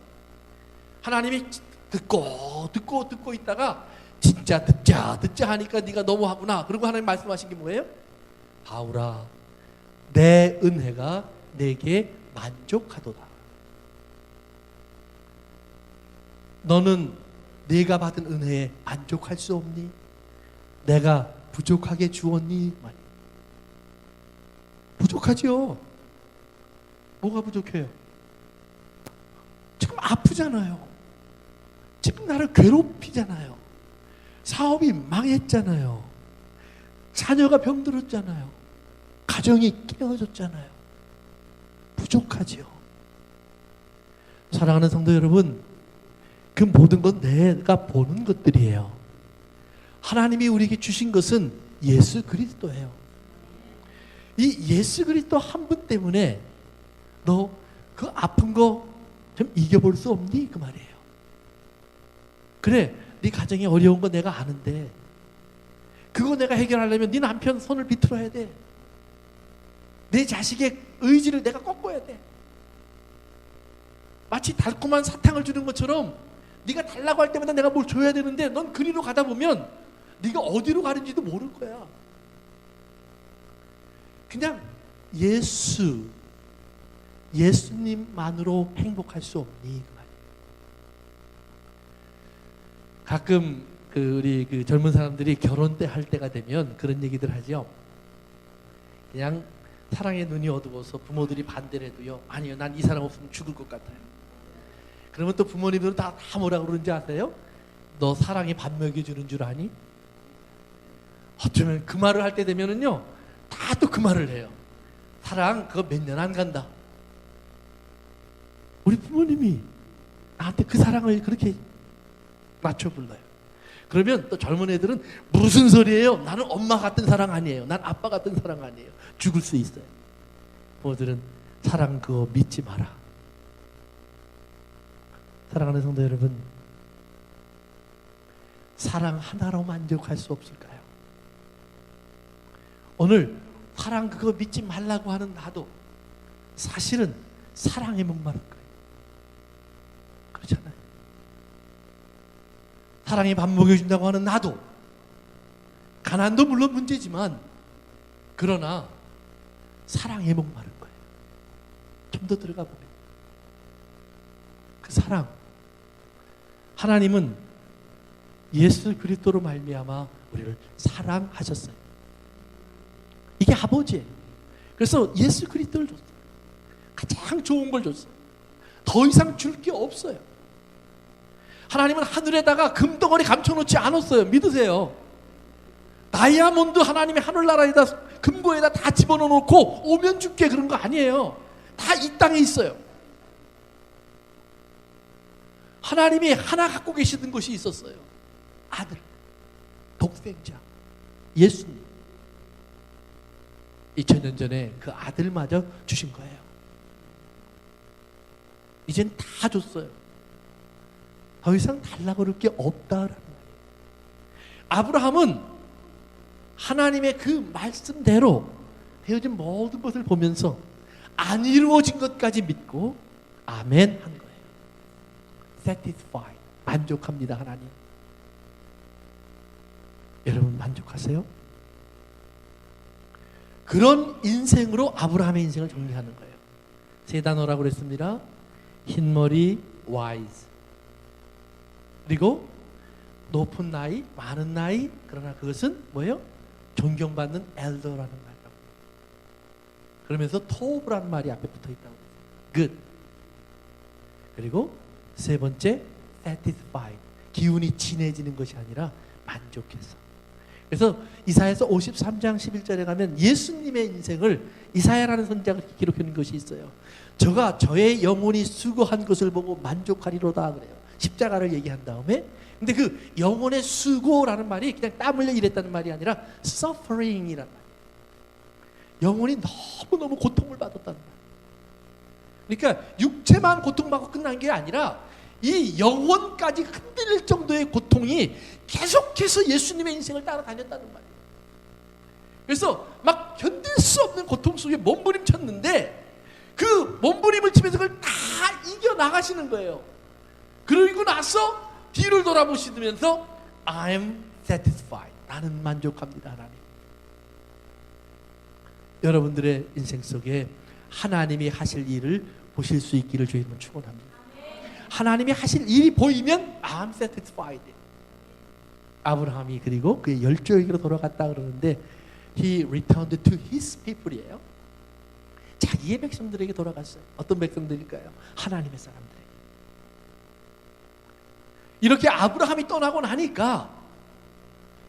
하나님이 듣고 있다가 진짜 듣자 하니까 네가 너무하구나. 그리고 하나님 말씀하신 게 뭐예요? 바울아, 내 은혜가 내게 만족하도다. 너는 네가 받은 은혜에 만족할 수 없니? 내가 부족하게 주었니? 부족하지요. 뭐가 부족해요? 지금 아프잖아요. 지금 나를 괴롭히잖아요. 사업이 망했잖아요. 자녀가 병들었잖아요. 가정이 깨어졌잖아요. 부족하지요. 사랑하는 성도 여러분, 그 모든 건 내가 보는 것들이에요. 하나님이 우리에게 주신 것은 예수 그리스도예요. 이 예수 그리스도 한 분 때문에 너 그 아픈 거 좀 이겨볼 수 없니? 그 말이에요. 그래, 네 가정이 어려운 거 내가 아는데 그거 내가 해결하려면 네 남편 손을 비틀어야 돼. 내 자식의 의지를 내가 꺾어야 돼. 마치 달콤한 사탕을 주는 것처럼 네가 달라고 할 때마다 내가 뭘 줘야 되는데 넌 그리로 가다 보면 네가 어디로 가는지도 모를 거야. 그냥 예수님만으로 행복할 수 없니? 그 말이에요. 가끔 우리 젊은 사람들이 결혼 때 할 때가 되면 그런 얘기들 하죠. 그냥 사랑의 눈이 어두워서 부모들이 반대를 해도요, 아니요, 난 이 사람 없으면 죽을 것 같아요. 그러면 또 부모님들은 다 뭐라 그러는지 아세요? 너 사랑이 밥 먹여주는 줄 아니? 어쩌면 그 말을 할 때 되면은요, 다 또 그 말을 해요. 사랑 그거 몇 년 안 간다. 우리 부모님이 나한테 그 사랑을 그렇게 맞춰 불러요. 그러면 또 젊은 애들은 무슨 소리예요? 나는 엄마 같은 사랑 아니에요. 난 아빠 같은 사랑 아니에요. 죽을 수 있어요. 부모들은 사랑 그거 믿지 마라. 사랑하는 성도 여러분, 사랑 하나로 만족할 수 없을까요? 오늘 사랑 그거 믿지 말라고 하는 나도 사실은 사랑에 목마른 거예요. 그렇잖아요. 사랑이 밥 먹여준다고 하는 나도 가난도 물론 문제지만 그러나 사랑에 목마른 거예요. 좀 더 들어가 보면 그 사랑, 하나님은 예수 그리스도로 말미암아 우리를 사랑하셨어요. 이게 아버지예요. 그래서 예수 그리스도를 줬어요. 가장 좋은 걸 줬어요. 더 이상 줄 게 없어요. 하나님은 하늘에다가 금덩어리 감춰놓지 않았어요. 믿으세요. 다이아몬드 하나님이 하늘나라에다 금고에다 다 집어넣어놓고 오면 줄게 그런 거 아니에요. 다 이 땅에 있어요. 하나님이 하나 갖고 계시던 것이 있었어요. 아들, 독생자, 예수님. 2000년 전에 그 아들마저 주신 거예요. 이젠 다 줬어요. 더 이상 달라고 그럴 게 없다라는 말이에요. 아브라함은 하나님의 그 말씀대로 되어진 모든 것을 보면서 안 이루어진 것까지 믿고 아멘 한 거예요. satisfied, 만족합니다. 하나님. 여러분 만족하세요? 그런 인생으로 아브라함의 인생을 정리하는 거예요. 세 단어라고 그랬습니다. 흰머리 wise, 그리고 높은 나이, 많은 나이, 그러나 그것은 뭐예요? 존경받는 elder라는 말이라고. 그러면서 tall라는 말이 앞에 붙어 있다고. good. 그리고 세 번째 satisfied, 기운이 진해지는 것이 아니라 만족해서. 그래서 이사야서 53장 11절에 가면 예수님의 인생을 이사야라는 선지자가 기록하는 것이 있어요. 저가 저의 영혼이 수고한 것을 보고 만족하리로다 그래요. 십자가를 얘기한 다음에, 근데 그 영혼의 수고라는 말이 그냥 땀 흘려 일했다는 말이 아니라 suffering이란 말이에요. 영혼이 너무너무 고통을 받았다는 말이에요. 그러니까 육체만 고통받고 끝난 게 아니라 이 영혼까지 흔들릴 정도의 고통이 계속해서 예수님의 인생을 따라다녔다는 말이에요. 그래서 막 견딜 수 없는 고통 속에 몸부림쳤는데 그 몸부림을 치면서 그걸 다 이겨나가시는 거예요. 그러고 나서 뒤를 돌아보시면서 I'm satisfied. 나는 만족합니다. 하나님. 여러분들의 인생 속에 하나님이 하실 일을 보실 수 있기를 주님은 축원합니다. 하나님이 하실 일이 보이면 I'm satisfied. 아브라함이 그리고 그의 열조에게로 돌아갔다 그러는데 He returned to his people이에요. 자기의 백성들에게 돌아갔어요. 어떤 백성들일까요? 하나님의 사람들에게. 이렇게 아브라함이 떠나고 나니까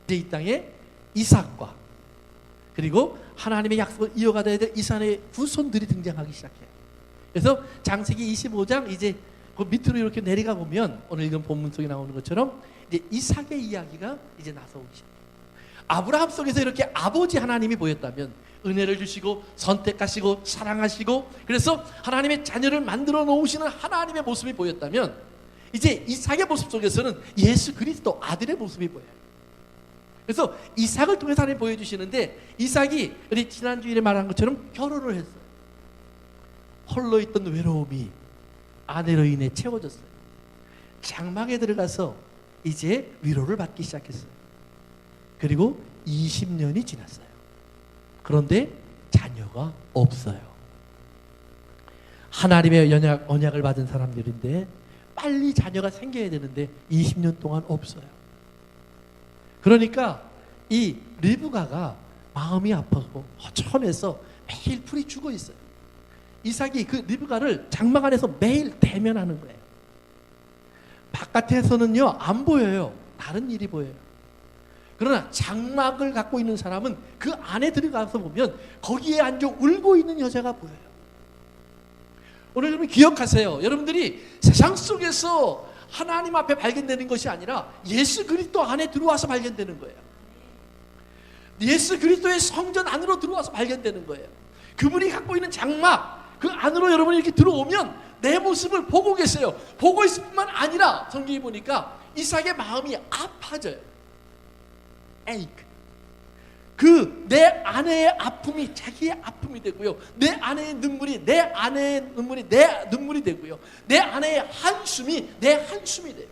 이제 이 땅에 이삭과 그리고 하나님의 약속을 이어가야 될 이삭의 후손들이 등장하기 시작해요. 그래서 창세기 25장 이제 그 밑으로 이렇게 내려가 보면 오늘 읽은 본문 속에 나오는 것처럼 이제 이삭의 이야기가 이제 나서오기 시작해요. 아브라함 속에서 이렇게 아버지 하나님이 보였다면 은혜를 주시고 선택하시고 사랑하시고 그래서 하나님의 자녀를 만들어 놓으시는 하나님의 모습이 보였다면 이제 이삭의 모습 속에서는 예수 그리스도 아들의 모습이 보여요. 그래서 이삭을 통해서 하나님 보여주시는데 이삭이 우리 지난주일에 말한 것처럼 결혼을 했어요. 홀로 있던 외로움이 아내로 인해 채워졌어요. 장막에 들어가서 이제 위로를 받기 시작했어요. 그리고 20년이 지났어요. 그런데 자녀가 없어요. 하나님의 언약을 받은 사람들인데 빨리 자녀가 생겨야 되는데 20년 동안 없어요. 그러니까 이 리브가가 마음이 아파서 허천해서 매일 풀이 죽어 있어요. 이삭이 그 리브가를 장막 안에서 매일 대면하는 거예요. 바깥에서는요 안 보여요. 다른 일이 보여요. 그러나 장막을 갖고 있는 사람은 그 안에 들어가서 보면 거기에 앉아 울고 있는 여자가 보여요. 오늘 여러분 기억하세요. 여러분들이 세상 속에서 하나님 앞에 발견되는 것이 아니라 예수 그리스도 안에 들어와서 발견되는 거예요. 예수 그리스도의 성전 안으로 들어와서 발견되는 거예요. 그분이 갖고 있는 장막 그 안으로 여러분이 이렇게 들어오면 내 모습을 보고 계세요. 보고 있을 뿐만 아니라 성경에 보니까 이삭의 마음이 아파져요. 그 내 아내의 아픔이 자기의 아픔이 되고요. 내 아내의 눈물이 내 아내의 눈물이 내 눈물이 되고요. 내 아내의 한숨이 내 한숨이 돼요.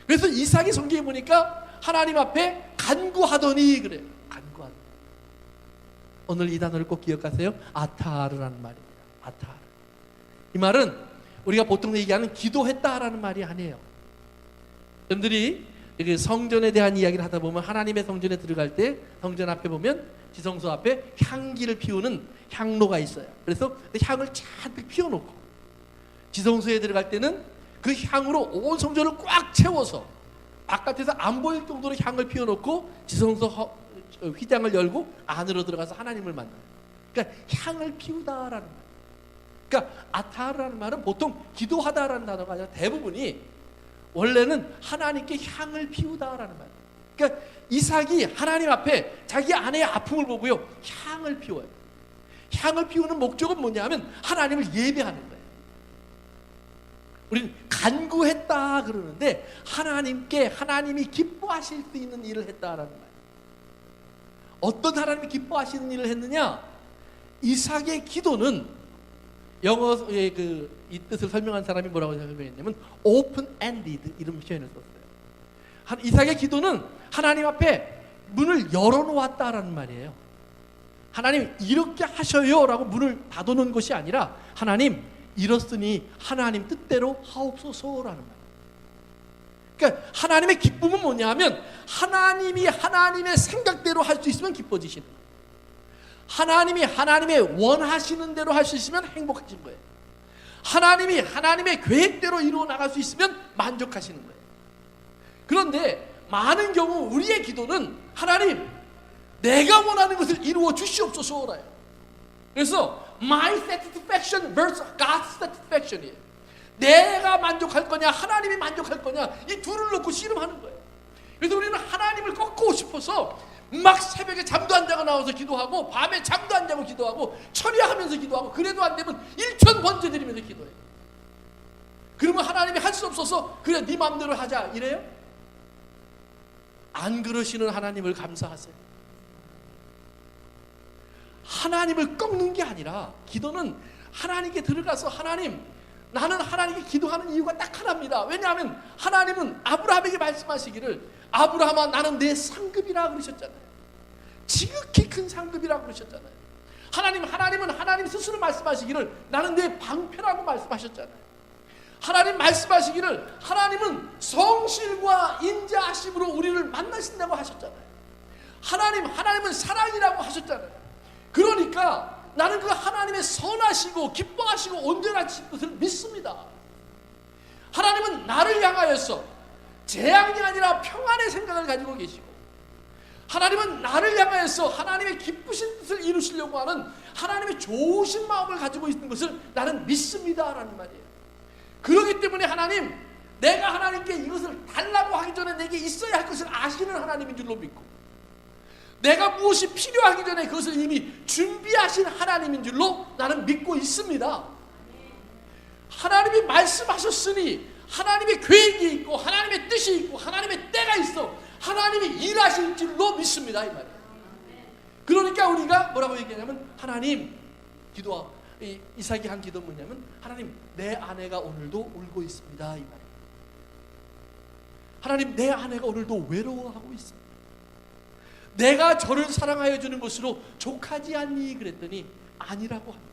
그래서 이삭이 성경에 보니까 하나님 앞에 간구하더니 그래요. 간구하더니. 오늘 이 단어를 꼭 기억하세요. 아타르라는 말입니다. 아타르. 이 말은 우리가 보통 얘기하는 기도했다라는 말이 아니에요. 여러분들이 성전에 대한 이야기를 하다 보면 하나님의 성전에 들어갈 때 성전 앞에 보면 지성소 앞에 향기를 피우는 향로가 있어요. 그래서 향을 잔뜩 피워놓고 지성소에 들어갈 때는 그 향으로 온 성전을 꽉 채워서 바깥에서 안 보일 정도로 향을 피워놓고 지성소 휘장을 열고 안으로 들어가서 하나님을 만나요. 그러니까 향을 피우다라는 말. 그러니까 아타르라는 말은 보통 기도하다라는 단어가 아니라 대부분이 원래는 하나님께 향을 피우다라는 말. 그러니까 이삭이 하나님 앞에 자기 아내의 아픔을 보고요 향을 피워요. 향을 피우는 목적은 뭐냐면 하나님을 예배하는 거예요. 우리는 간구했다 그러는데 하나님이 기뻐하실 수 있는 일을 했다라는 말. 어떤 하나님이 기뻐하시는 일을 했느냐? 이삭의 기도는 영어의 이 뜻을 설명한 사람이 뭐라고 설명했냐면 open-ended 이런 표현을 썼어요. 이삭의 기도는 하나님 앞에 문을 열어놓았다라는 말이에요. 하나님 이렇게 하셔요 라고 문을 닫아놓은 것이 아니라 하나님 이렇으니 하나님 뜻대로 하옵소서라는 말. 그러니까 하나님의 기쁨은 뭐냐면 하나님이 하나님의 생각대로 할 수 있으면 기뻐지시는 거예요. 하나님이 하나님의 원하시는 대로 할 수 있으면 행복하신 거예요. 하나님이 하나님의 계획대로 이루어 나갈 수 있으면 만족하시는 거예요. 그런데 많은 경우 우리의 기도는 하나님 내가 원하는 것을 이루어 주시옵소서라요. 그래서 my satisfaction versus God's satisfaction이에요. 내가 만족할 거냐 하나님이 만족할 거냐 이 둘을 놓고 씨름하는 거예요. 그래서 우리는 하나님을 꺾고 싶어서 막 새벽에 잠도 안 자고 나와서 기도하고 밤에 잠도 안 자고 기도하고 철야하면서 기도하고 그래도 안 되면 일천 번째 드리면서 기도해요. 그러면 하나님이 할 수 없어서 그래 네 마음대로 하자 이래요? 안 그러시는 하나님을 감사하세요. 하나님을 꺾는 게 아니라 기도는 하나님께 들어가서 하나님, 나는 하나님께 기도하는 이유가 딱 하나입니다. 왜냐하면 하나님은 아브라함에게 말씀하시기를 아브라함아 나는 내 상급이라 그러셨잖아요. 지극히 큰 상급이라고 그러셨잖아요. 하나님은 하나님 스스로 말씀하시기를 나는 내 방패라고 말씀하셨잖아요. 하나님 말씀하시기를 하나님은 성실과 인자하심으로 우리를 만나신다고 하셨잖아요. 하나님은 사랑이라고 하셨잖아요. 그러니까 나는 그 하나님의 선하시고 기뻐하시고 온전하신 것을 믿습니다. 하나님은 나를 향하여서 재앙이 아니라 평안의 생각을 가지고 계시고, 하나님은 나를 향하여서 하나님의 기쁘신 뜻을 이루시려고 하는 하나님의 좋으신 마음을 가지고 있는 것을 나는 믿습니다라는 말이에요. 그렇기 때문에 하나님, 내가 하나님께 이것을 달라고 하기 전에 내게 있어야 할 것을 아시는 하나님인 줄로 믿고, 내가 무엇이 필요하기 전에 그것을 이미 준비하신 하나님인 줄로 나는 믿고 있습니다. 하나님이 말씀하셨으니 하나님의 계획이 있고 하나님의 뜻이 있고 하나님의 때가 있어 하나님이 일하실 줄로 믿습니다 이 말이에요. 그러니까 우리가 뭐라고 얘기하냐면 하나님, 기도와 이삭이 한 기도 뭐냐면 하나님 내 아내가 오늘도 울고 있습니다 이 말이에요. 하나님 내 아내가 오늘도 외로워하고 있습니다. 내가 저를 사랑하여 주는 것으로 족하지 않니? 그랬더니 아니라고 합니다.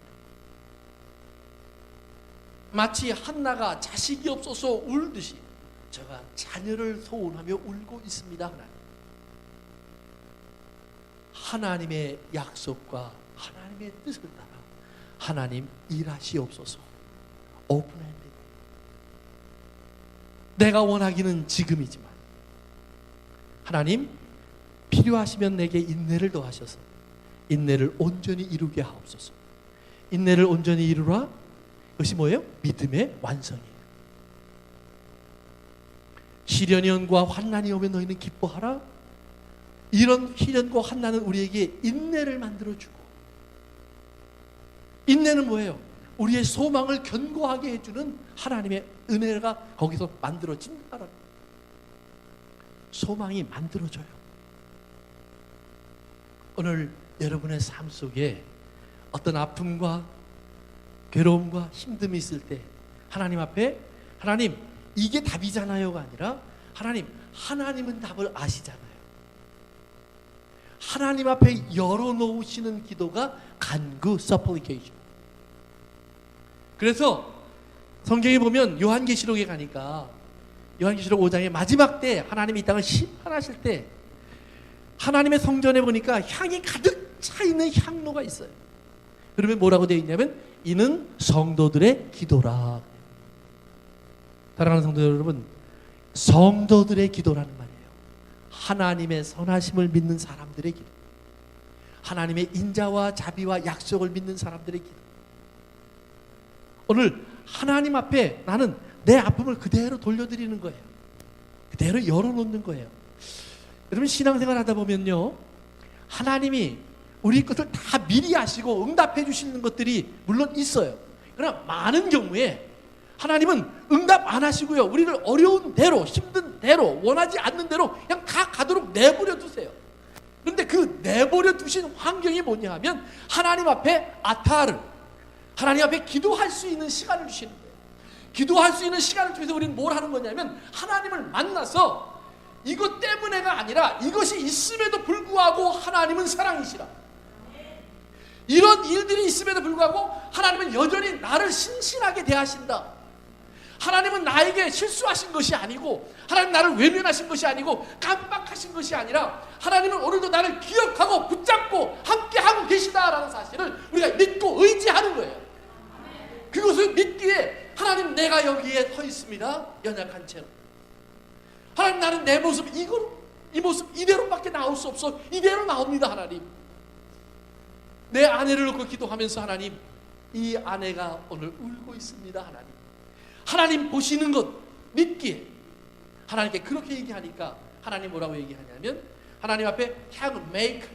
마치 한나가 자식이 없어서 울듯이 제가 자녀를 소원하며 울고 있습니다. 하나님의 약속과 하나님의 뜻을 따라 하나님 일하시옵소서. 오픈핸드. 내가 원하기는 지금이지만 하나님 필요하시면 내게 인내를 더하셔서 인내를 온전히 이루게 하옵소서. 인내를 온전히 이루라. 그것이 뭐예요? 믿음의 완성이에요. 시련과 환난이 오면 너희는 기뻐하라. 이런 시련과 환난은 우리에게 인내를 만들어주고, 인내는 뭐예요? 우리의 소망을 견고하게 해주는 하나님의 은혜가 거기서 만들어진다라는, 소망이 만들어져요. 오늘 여러분의 삶 속에 어떤 아픔과 괴로움과 힘듦이 있을 때 하나님 앞에 하나님 이게 답이잖아요가 아니라 하나님은 답을 아시잖아요. 하나님 앞에 열어놓으시는 기도가 간구, supplication. 그래서 성경에 보면 요한계시록에 가니까 요한계시록 5장의 마지막 때 하나님이 이 땅을 심판하실 때 하나님의 성전에 보니까 향이 가득 차 있는 향로가 있어요. 그러면 뭐라고 되어 있냐면 이는 성도들의 기도라. 사랑하는 성도 여러분, 성도들의 기도라는 말이에요. 하나님의 선하심을 믿는 사람들의 기도, 하나님의 인자와 자비와 약속을 믿는 사람들의 기도. 오늘 하나님 앞에 나는 내 아픔을 그대로 돌려드리는 거예요. 그대로 열어놓는 거예요. 여러분 신앙생활 하다 보면요, 하나님이 우리 것을 다 미리 아시고 응답해 주시는 것들이 물론 있어요. 그러나 많은 경우에 하나님은 응답 안 하시고요, 우리를 어려운 대로, 힘든 대로, 원하지 않는 대로 그냥 다 가도록 내버려 두세요. 그런데 그 내버려 두신 환경이 뭐냐 하면 하나님 앞에 아타르, 하나님 앞에 기도할 수 있는 시간을 주시는 거예요. 기도할 수 있는 시간을 통해서 우리는 뭘 하는 거냐면 하나님을 만나서 이것 때문에가 아니라 이것이 있음에도 불구하고 하나님은 사랑이시라. 이런 일들이 있음에도 불구하고 하나님은 여전히 나를 신실하게 대하신다. 하나님은 나에게 실수하신 것이 아니고, 하나님 나를 외면하신 것이 아니고, 깜빡하신 것이 아니라 하나님은 오늘도 나를 기억하고 붙잡고 함께하고 계시다라는 사실을 우리가 믿고 의지하는 거예요. 그것을 믿기에 하나님 내가 여기에 서 있습니다. 연약한 채로. 하나님 나는 내 모습 이 모습 이대로밖에 나올 수 없어. 이대로 나옵니다. 하나님 내 아내를 놓고 기도하면서 하나님 이 아내가 오늘 울고 있습니다. 하나님 보시는 것 믿기에 하나님께 그렇게 얘기하니까 하나님 뭐라고 얘기하냐면 하나님 앞에 향을 make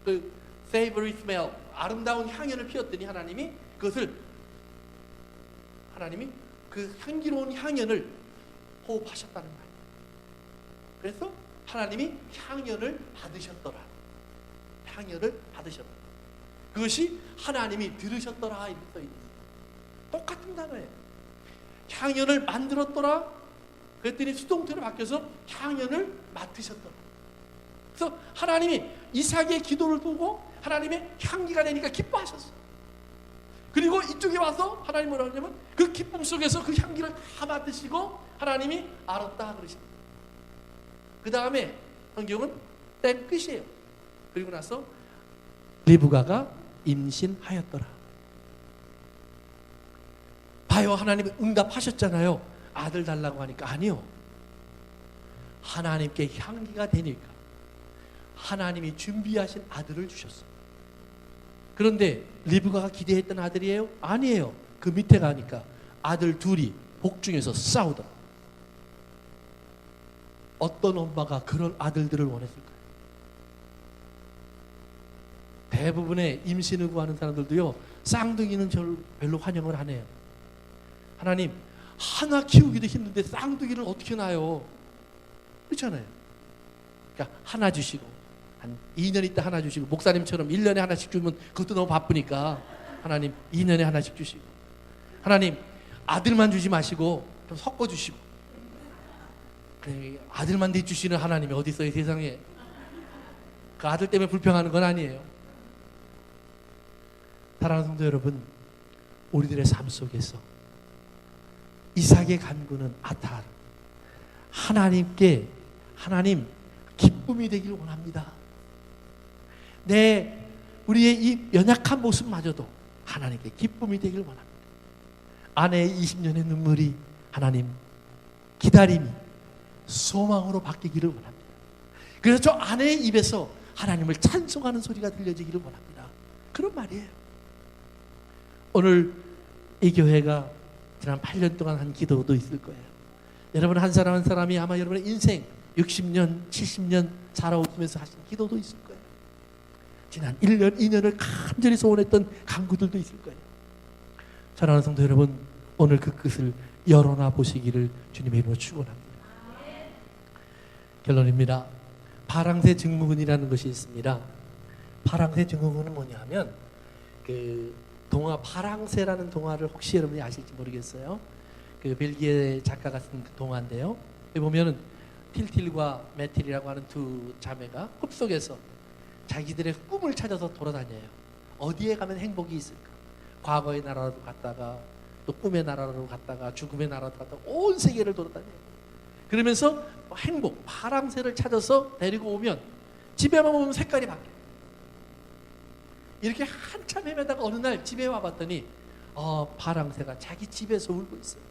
그 savory smell 아름다운 향연을 피웠더니 하나님이 그것을 그 향기로운 향연을 호흡하셨다는 말이에요. 그래서 하나님이 향연을 받으셨더라. 향연을 받으셨더라. 그것이 하나님이 들으셨더라 이렇게 써 있어요. 똑같은 단어예요. 향연을 만들었더라. 그랬더니 수동태로 바뀌어서 향연을 맡으셨더라. 그래서 하나님이 이삭의 기도를 보고 하나님의 향기가 되니까 기뻐하셨어요. 그리고 이쪽에 와서 하나님 뭐라고 하냐면 그 기쁨 속에서 그 향기를 다 맡으시고 하나님이 알았다 그러십니다. 그 다음에 성경은 땡 끝이에요. 그리고 나서 리브가가 임신하였더라. 봐요, 하나님이 응답하셨잖아요. 아들 달라고 하니까 아니요. 하나님께 향기가 되니까 하나님이 준비하신 아들을 주셨어요. 그런데 리브가가 기대했던 아들이에요? 아니에요. 그 밑에 가니까 아들 둘이 복중에서 싸우더라. 어떤 엄마가 그런 아들들을 원했을까요? 대부분의 임신을 구하는 사람들도요, 쌍둥이는 별로 환영을 안 해요. 하나님, 하나 키우기도 힘든데 쌍둥이를 어떻게 낳아요? 그렇잖아요. 그러니까 하나 주시고 한 2년 있다 하나 주시고, 목사님처럼 1년에 하나씩 주면 그것도 너무 바쁘니까 하나님 2년에 하나씩 주시고, 하나님 아들만 주지 마시고 좀 섞어 주시고. 아들만 내주시는 하나님이 어디 있어요 세상에. 그 아들 때문에 불평하는 건 아니에요. 사랑하는 성도 여러분, 우리들의 삶 속에서 이삭의 간구는 아탈, 하나님께 하나님 기쁨이 되기를 원합니다. 우리의 이 연약한 모습마저도 하나님께 기쁨이 되기를 원합니다. 아내의 20년의 눈물이 하나님 기다림이 소망으로 바뀌기를 원합니다. 그래서 저 아내의 입에서 하나님을 찬송하는 소리가 들려지기를 원합니다. 그런 말이에요. 오늘 이 교회가 지난 8년 동안 한 기도도 있을 거예요. 여러분 한 사람 한 사람이 아마 여러분의 인생 60년, 70년 살아오면서 하신 기도도 있을 거예요. 지난 1년, 2년을 간절히 소원했던 간구들도 있을 거예요. 사랑하는 성도 여러분, 오늘 그 끝을 열어놔 보시기를 주님의 이름으로 축원합니다. 결론입니다. 파랑새 증후군이라는 것이 있습니다. 파랑새 증후군은 뭐냐면 그 동화 파랑새라는 동화를 혹시 여러분이 아실지 모르겠어요. 그 벨기에 작가가 쓴 그 동화인데요. 여기 보면은 틸틸과 메틸이라고 하는 두 자매가 꿈속에서 자기들의 꿈을 찾아서 돌아다녀요. 어디에 가면 행복이 있을까? 과거의 나라로 갔다가 또 꿈의 나라로 갔다가 죽음의 나라로 갔다가 온 세계를 돌아다녀요. 그러면서 행복, 파랑새를 찾아서 데리고 오면 집에만 오면 색깔이 바뀌어요. 이렇게 한참 헤매다가 어느 날 집에 와봤더니 파랑새가 자기 집에서 울고 있어요.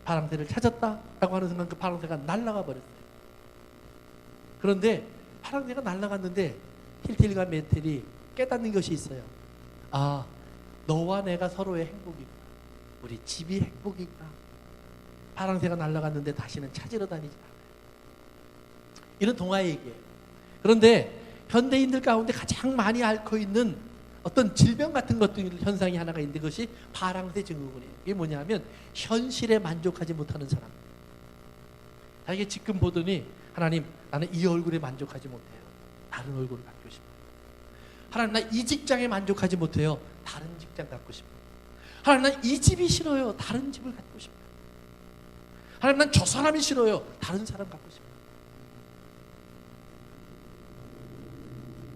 파랑새를 찾았다라고 하는 순간 그 파랑새가 날아가 버렸어요. 그런데 파랑새가 날아갔는데 틸틸과 메텔이 깨닫는 것이 있어요. 아, 너와 내가 서로의 행복이구나. 우리 집이 행복이구나. 파랑새가 날아갔는데 다시는 찾으러 다니지 않아요. 이런 동화의 얘기예요. 그런데 현대인들 가운데 가장 많이 앓고 있는 어떤 질병 같은 것들 현상이 하나가 있는데 그것이 파랑새 증후군이에요. 이게 뭐냐면 현실에 만족하지 못하는 사람. 자기가 지금 보더니 하나님, 나는 이 얼굴에 만족하지 못해요. 다른 얼굴을 갖고 싶어요. 하나님, 나 이 직장에 만족하지 못해요. 다른 직장 갖고 싶어요. 하나님, 난 이 집이 싫어요. 다른 집을 갖고 싶어요. 하나님, 난 저 사람이 싫어요. 다른 사람 갖고 싶어요.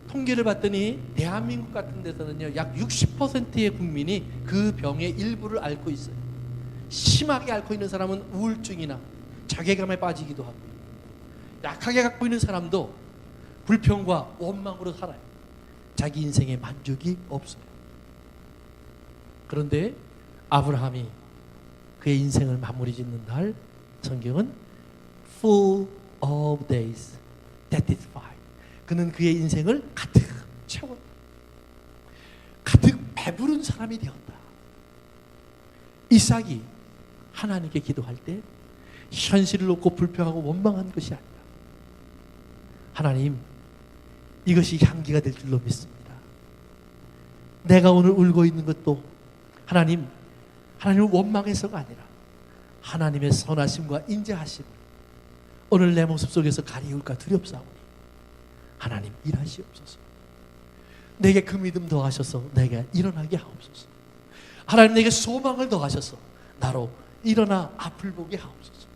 통계를 봤더니 대한민국 같은 데서는요, 약 60%의 국민이 그 병의 일부를 앓고 있어요. 심하게 앓고 있는 사람은 우울증이나 자괴감에 빠지기도 하고, 약하게 갖고 있는 사람도 불평과 원망으로 살아요. 자기 인생에 만족이 없어요. 그런데 아브라함이 그의 인생을 마무리 짓는 날, 성경은 full of days, satisfied. 그는 그의 인생을 가득 채웠다. 가득 배부른 사람이 되었다. 이삭이 하나님께 기도할 때 현실을 놓고 불평하고 원망한 것이 아니라 하나님, 이것이 향기가 될 줄로 믿습니다. 내가 오늘 울고 있는 것도 하나님, 하나님을 원망해서가 아니라 하나님의 선하심과 인자하심을 오늘 내 모습 속에서 가리울까 두렵사오니 하나님 일하시옵소서. 내게 그 믿음 더하셔서 내게 일어나게 하옵소서. 하나님 내게 소망을 더하셔서 나로 일어나 앞을 보게 하옵소서.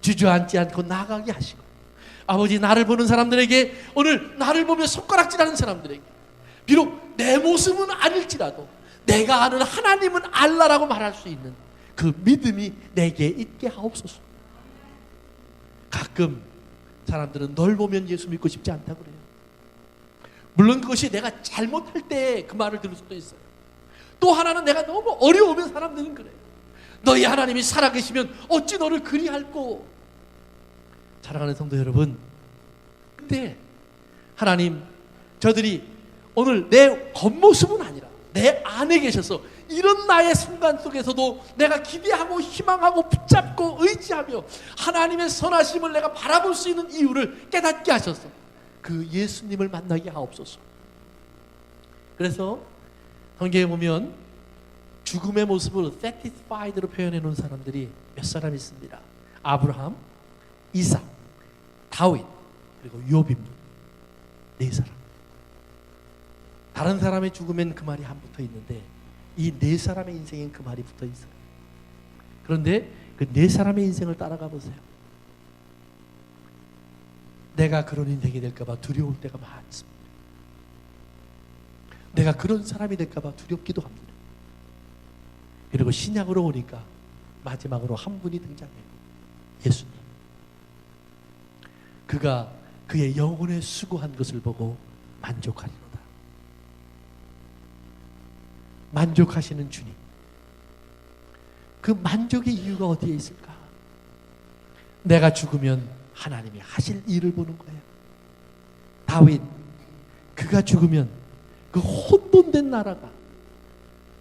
주저앉지 않고 나가게 하시고, 아버지 나를 보는 사람들에게, 오늘 나를 보며 손가락질하는 사람들에게 비록 내 모습은 아닐지라도 내가 아는 하나님은 알라라고 말할 수 있는 그 믿음이 내게 있게 하옵소서. 가끔 사람들은 널 보면 예수 믿고 싶지 않다고 그래요. 물론 그것이 내가 잘못할 때 그 말을 들을 수도 있어요. 또 하나는 내가 너무 어려우면 사람들은 그래요. 너희 하나님이 살아계시면 어찌 너를 그리할꼬. 사랑하는 성도 여러분, 근데 하나님, 저들이 오늘 내 겉모습은 아니라 내 안에 계셔서 이런 나의 순간 속에서도 내가 기대하고 희망하고 붙잡고 의지하며 하나님의 선하심을 내가 바라볼 수 있는 이유를 깨닫게 하셔서 그 예수님을 만나게 하옵소서. 그래서 성경에 보면 죽음의 모습을 satisfied로 표현해 놓은 사람들이 몇 사람 있습니다. 아브라함, 이삭, 다윗, 그리고 욥입니다. 네 사람. 다른 사람의 죽음엔 그 말이 안 붙어 있는데 이 네 사람의 인생엔 그 말이 붙어 있어요. 그런데 그 네 사람의 인생을 따라가 보세요. 내가 그런 인생이 될까봐 두려울 때가 많습니다. 내가 그런 사람이 될까봐 두렵기도 합니다. 그리고 신약으로 오니까 마지막으로 한 분이 등장해요. 예수님. 그가 그의 영혼에 수고한 것을 보고 만족하리로다. 만족하시는 주님. 그 만족의 이유가 어디에 있을까? 내가 죽으면 하나님이 하실 일을 보는 거예요. 다윗, 그가 죽으면 그 혼돈된 나라가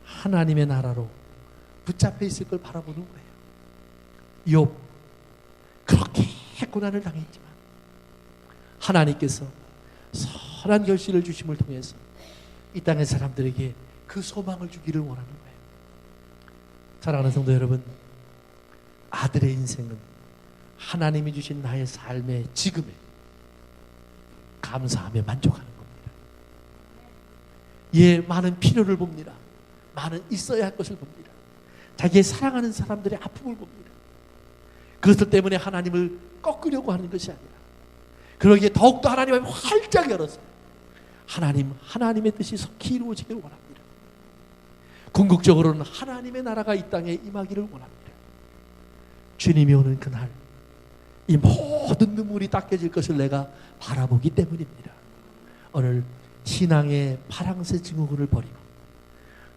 하나님의 나라로 붙잡혀 있을 걸 바라보는 거예요. 욥, 그렇게 고난을 당했지만 하나님께서 선한 결실을 주심을 통해서 이 땅의 사람들에게 그 소망을 주기를 원하는 거예요. 사랑하는 성도 여러분, 아들의 인생은 하나님이 주신 나의 삶의 지금에 감사하며 만족하는 겁니다. 예, 많은 필요를 봅니다. 많은 있어야 할 것을 봅니다. 자기의 사랑하는 사람들의 아픔을 봅니다. 그것들 때문에 하나님을 꺾으려고 하는 것이 아니라 그러기에 더욱더 하나님 앞에 활짝 열어서 하나님의 뜻이 속히 이루어지기를 원합니다. 궁극적으로는 하나님의 나라가 이 땅에 임하기를 원합니다. 주님이 오는 그날 이 모든 눈물이 닦여질 것을 내가 바라보기 때문입니다. 오늘 신앙의 파랑새 증후군을 버리고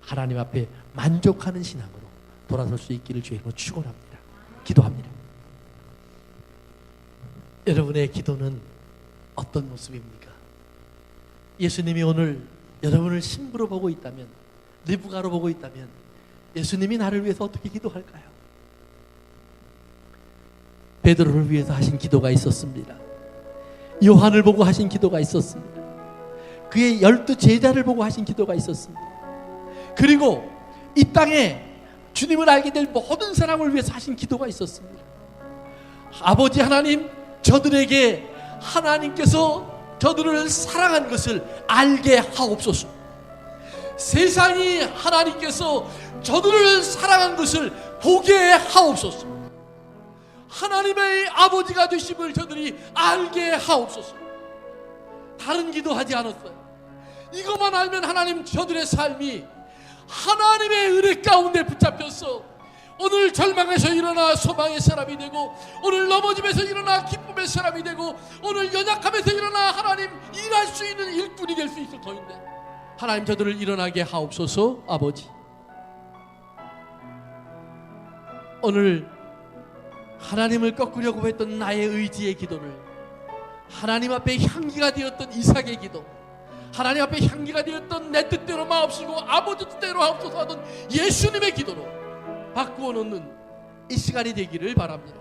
하나님 앞에 만족하는 신앙으로 돌아설 수 있기를 주님으로 축원합니다. 기도합니다. 여러분의 기도는 어떤 모습입니까? 예수님이 오늘 여러분을 신부로 보고 있다면, 리브가로 보고 있다면 예수님이 나를 위해서 어떻게 기도할까요? 베드로를 위해서 하신 기도가 있었습니다. 요한을 보고 하신 기도가 있었습니다. 그의 12 제자를 보고 하신 기도가 있었습니다. 그리고 이 땅에 주님을 알게 될 모든 사람을 위해서 하신 기도가 있었습니다. 아버지 하나님, 저들에게 하나님께서 저들을 사랑한 것을 알게 하옵소서. 세상이 하나님께서 저들을 사랑한 것을 보게 하옵소서. 하나님의 아버지가 되심을 저들이 알게 하옵소서. 다른 기도하지 않았어요. 이것만 알면 하나님, 저들의 삶이 하나님의 은혜 가운데 붙잡혀서 오늘 절망에서 일어나 소망의 사람이 되고, 오늘 넘어짐에서 일어나 기쁨의 사람이 되고, 오늘 연약함에서 일어나 하나님 일할 수 있는 일꾼이 될 수 있을 터인데, 하나님 저들을 일어나게 하옵소서. 아버지, 오늘 하나님을 꺾으려고 했던 나의 의지의 기도를 하나님 앞에 향기가 되었던 이삭의 기도, 하나님 앞에 향기가 되었던 내 뜻대로 마옵시고 아버지 뜻대로 하옵소서 하던 예수님의 기도로 바꾸어 놓는 이 시간이 되기를 바랍니다.